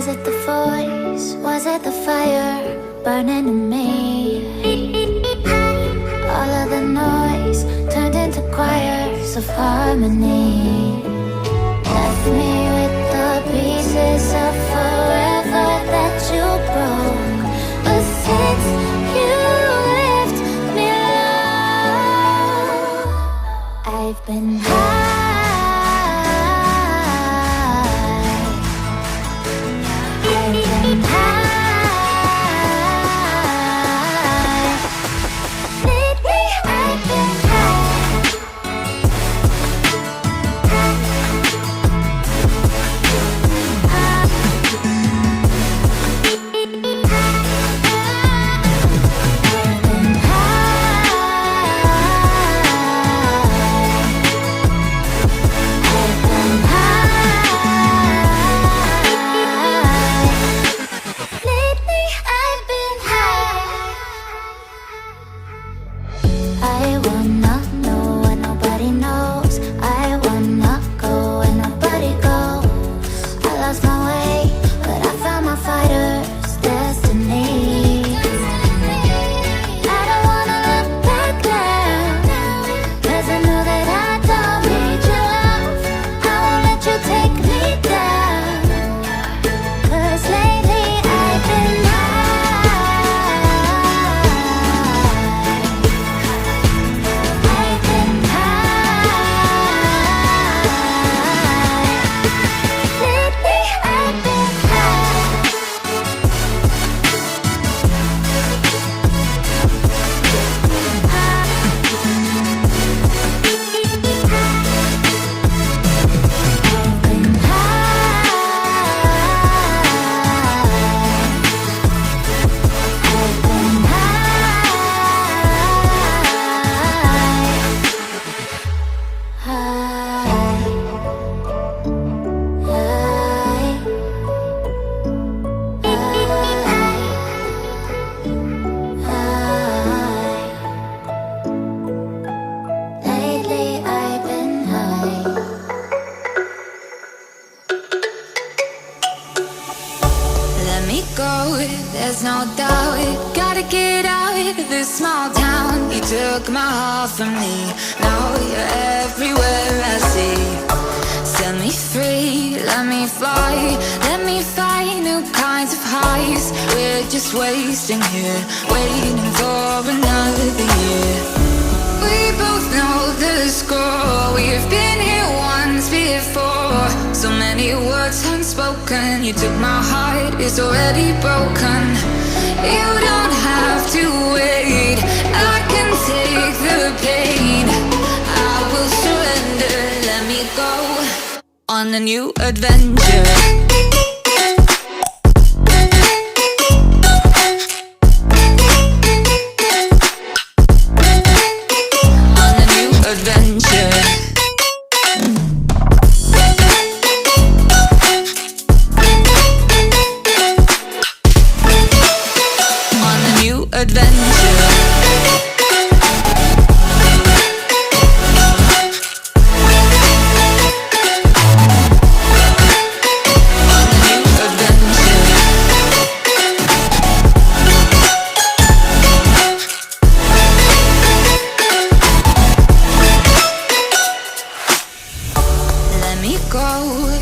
Was it the voice? Was it the fire burning in me? All of the noise turned into choirs of harmony. Left me with the pieces of forever that you broke. But since you left me low, I've been high. There's no doubt, gotta get out of this small town. You took my heart from me, now you're everywhere I see. Set me free, let me fly, let me find new kinds of highs. We're just wasting here, waiting for another year. We both know the score, we've been here once before. So many words unspoken, you took my heart, it's already broken. You don't have to wait, I can take the pain. I will surrender, let me go on a new adventure.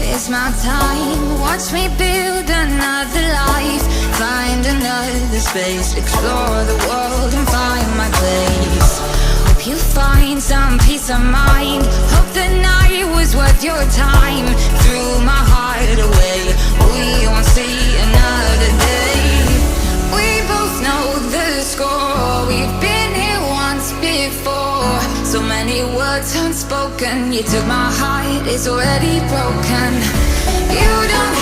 It's my time, watch me build another life. Find another space, explore the world and find my place. Hope you find some peace of mind, hope the night was worth your time. Threw my heart away, we won't see another day. We both know the score, we've been here once before. So many words unspoken, you took my heart, it's already broken. You don't